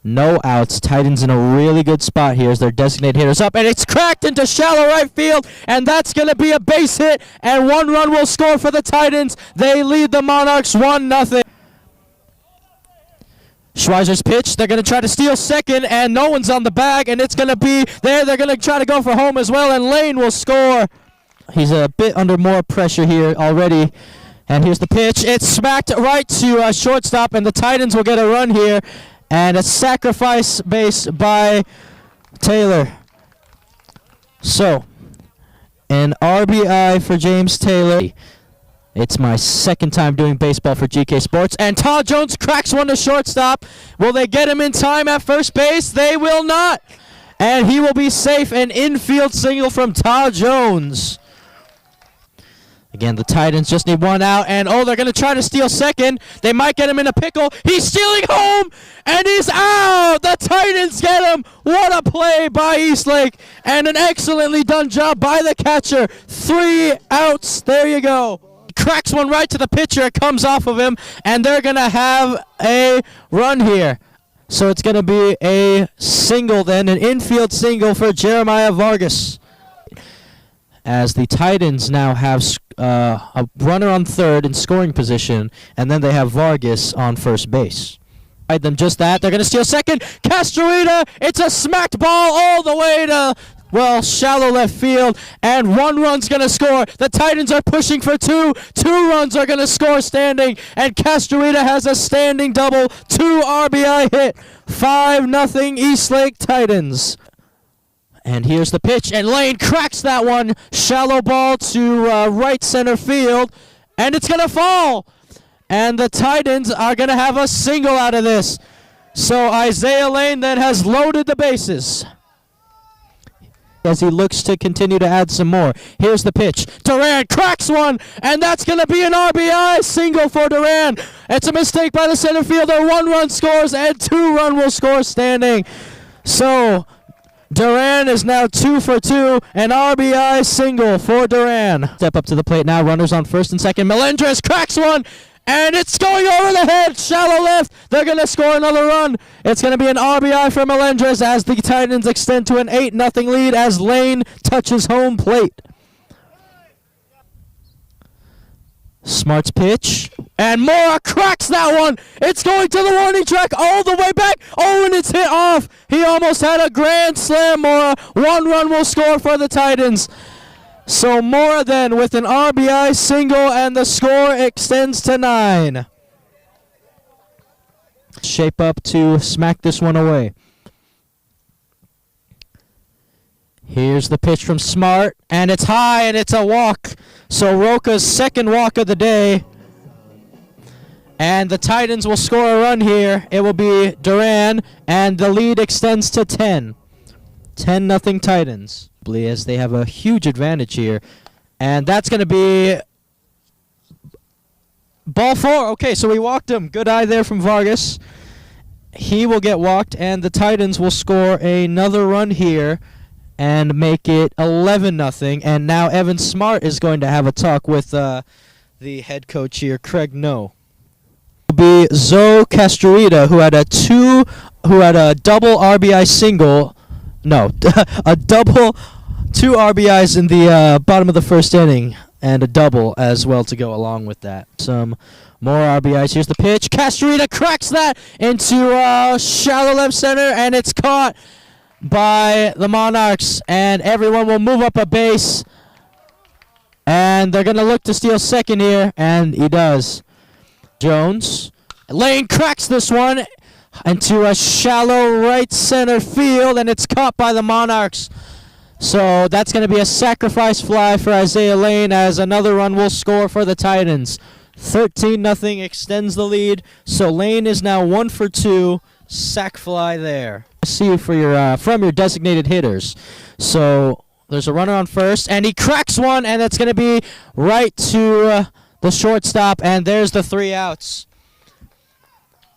No outs. Titans in a really good spot here as their designated hitters up, and it's cracked into shallow right field, and that's going to be a base hit, and 1 run will score for the Titans. They lead the Monarchs 1-0. Schweizer's pitch. They're going to try to steal second, and no one's on the bag, and it's going to be there. They're going to try to go for home as well, and Lane will score. He's a bit under more pressure here already. And here's the pitch. It's smacked right to shortstop, and the Titans will get a run here. And a sacrifice base by Taylor. So, an RBI for James Taylor. It's my second time doing baseball for GK Sports. And Todd Jones cracks one to shortstop. Will they get him in time at first base? They will not. And he will be safe. An infield single from Todd Jones. Again, the Titans just need 1 out, and they're going to try to steal second. They might get him in a pickle. He's stealing home, and he's out! The Titans get him! What a play by Eastlake, and an excellently done job by the catcher. 3 outs, there you go. Cracks one right to the pitcher, it comes off of him, and they're going to have a run here. So it's going to be a single then, an infield single for Jeremiah Vargas. As the Titans now have a runner on third in scoring position, and then they have Vargas on first base. Them just that. They're going to steal second. Castruita, it's a smacked ball all the way to, well, shallow left field, and 1 run's going to score. The Titans are pushing for 2. 2 runs are going to score standing, and Castruita has a standing double, 2 RBI hit. 5-0 Eastlake Titans. And here's the pitch, and Lane cracks that one. Shallow ball to right center field, and it's going to fall. And the Titans are going to have a single out of this. So Isaiah Lane then has loaded the bases as he looks to continue to add some more. Here's the pitch. Duran cracks one, and that's going to be an RBI single for Duran. It's a mistake by the center fielder. 1 run scores, and 2 run will score standing. So Duran is now 2 for 2, an RBI single for Duran. Step up to the plate now, runners on first and second. Melendres cracks one, and it's going over the head, shallow left. They're going to score another run. It's going to be an RBI for Melendres as the Titans extend to an 8-0 lead as Lane touches home plate. Smart's pitch, and Mora cracks that one. It's going to the warning track all the way back. Oh, and it's hit off. He almost had a grand slam, Mora. 1 run will score for the Titans. So Mora then with an RBI single, and the score extends to 9. Shape up to smack this one away. Here's the pitch from Smart, and it's high, and it's a walk. So Roca's second walk of the day. And the Titans will score a run here. It will be Duran, and the lead extends to 10. 10-0 Titans. As they have a huge advantage here. And that's going to be ball 4. Okay, so we walked him. Good eye there from Vargas. He will get walked, and the Titans will score another run here and make it 11-0. And now Evan Smart is going to have a talk with the head coach here, Craig No. It will be Zoe Castruita, who had a double RBI single. No, a double, 2 RBIs in the bottom of the first inning, and a double as well to go along with that. Some more RBIs. Here's the pitch. Castruita cracks that into shallow left center, and it's caught by the Monarchs, and everyone will move up a base, and they're going to look to steal second here, and he does. Jones. Lane cracks this one into a shallow right center field, and it's caught by the Monarchs. So that's going to be a sacrifice fly for Isaiah Lane as another run will score for the Titans. 13-0 extends the lead, so Lane is now 1 for 2. Sac fly there. See you for your from your designated hitters. So there's a runner on first, and he cracks one, and it's going to be right to the shortstop, and there's the 3 outs.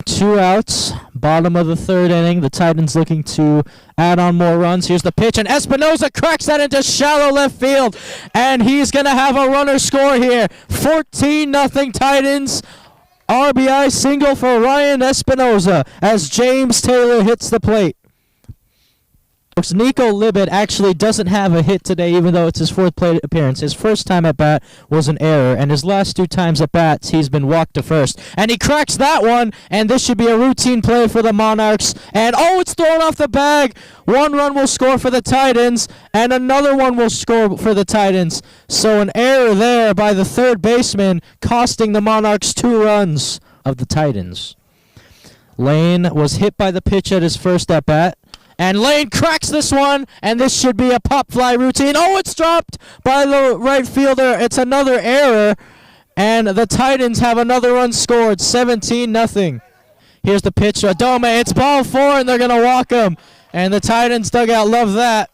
2 outs, bottom of the 3rd inning. The Titans looking to add on more runs. Here's the pitch, and Espinoza cracks that into shallow left field, and he's going to have a runner score here. 14-0 Titans. RBI single for Ryan Espinoza as James Taylor hits the plate. Nico Libet actually doesn't have a hit today, even though it's his fourth plate appearance. His first time at bat was an error, and his last 2 times at bats, he's been walked to first. And he cracks that one, and this should be a routine play for the Monarchs. And, oh, it's thrown off the bag. 1 run will score for the Titans, and another one will score for the Titans. So an error there by the third baseman, costing the Monarchs 2 runs of the Titans. Lane was hit by the pitch at his first at bat. And Lane cracks this one, and this should be a pop fly routine. Oh, it's dropped by the right fielder. It's another error, and the Titans have another run scored, 17-0. Here's the pitch to Adome. It's ball 4, and they're going to walk him. And the Titans dugout love that.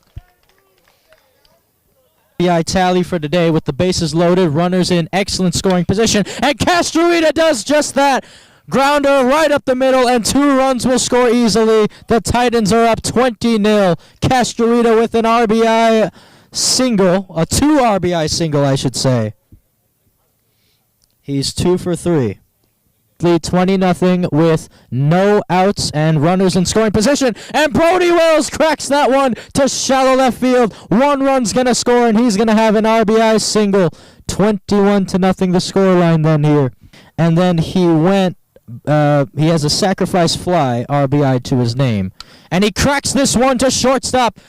RBI tally for today with the bases loaded, runners in excellent scoring position, and Castruita does just that. Grounder right up the middle, and 2 runs will score easily. The Titans are up 20-0. Castruita with an RBI single, a 2 RBI single, I should say. He's 2 for 3. Lead 20-0 with no outs and runners in scoring position. And Brody Wells cracks that one to shallow left field. 1 run's going to score, and he's going to have an RBI single. 21-0 the scoreline then here. And then he went. He has a sacrifice fly RBI to his name, and he cracks this one to shortstop.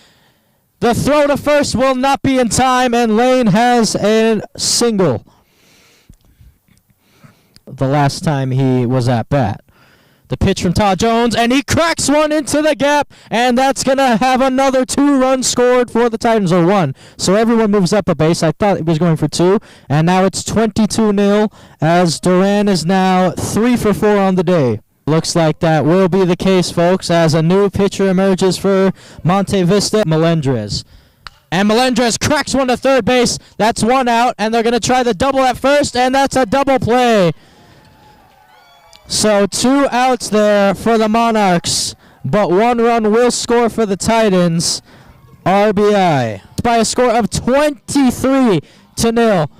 The throw to first will not be in time, and Lane has a single. The last time he was at bat. The pitch from Todd Jones, and he cracks one into the gap, and that's going to have another 2 runs scored for the Titans, or 1. So everyone moves up a base. I thought it was going for 2, and now it's 22-0 as Duran is now 3 for 4 on the day. Looks like that will be the case, folks, as a new pitcher emerges for Monte Vista, Melendrez. And Melendrez cracks one to third base. That's 1 out, and they're going to try the double at first, and that's a double play. So 2 outs there for the Monarchs, but 1 run will score for the Titans. RBI by a score of 23-0.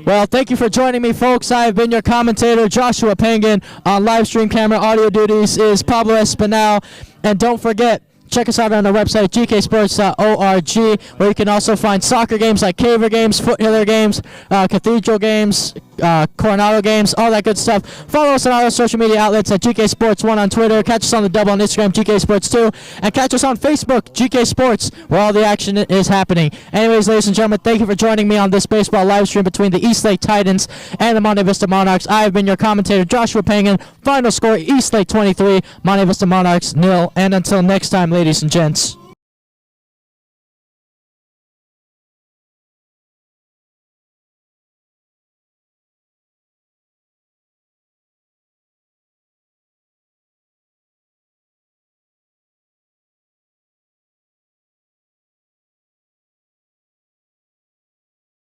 Well, thank you for joining me, folks. I have been your commentator, Joshua Pangan. On live stream camera audio duties is Pablo Espinal. And don't forget, check us out on our website, gksports.org, where you can also find soccer games like Caver games, Foothiller games, Cathedral games, Coronado games, all that good stuff. Follow us on all our social media outlets at GK Sports 1 on Twitter. Catch us on the double on Instagram, GK Sports 2. And catch us on Facebook, GK Sports, where all the action is happening. Anyways, ladies and gentlemen, thank you for joining me on this baseball live stream between the Eastlake Titans and the Monte Vista Monarchs. I have been your commentator, Joshua Pangan. Final score, Eastlake 23, Monte Vista Monarchs 0. And until next time, ladies and gents.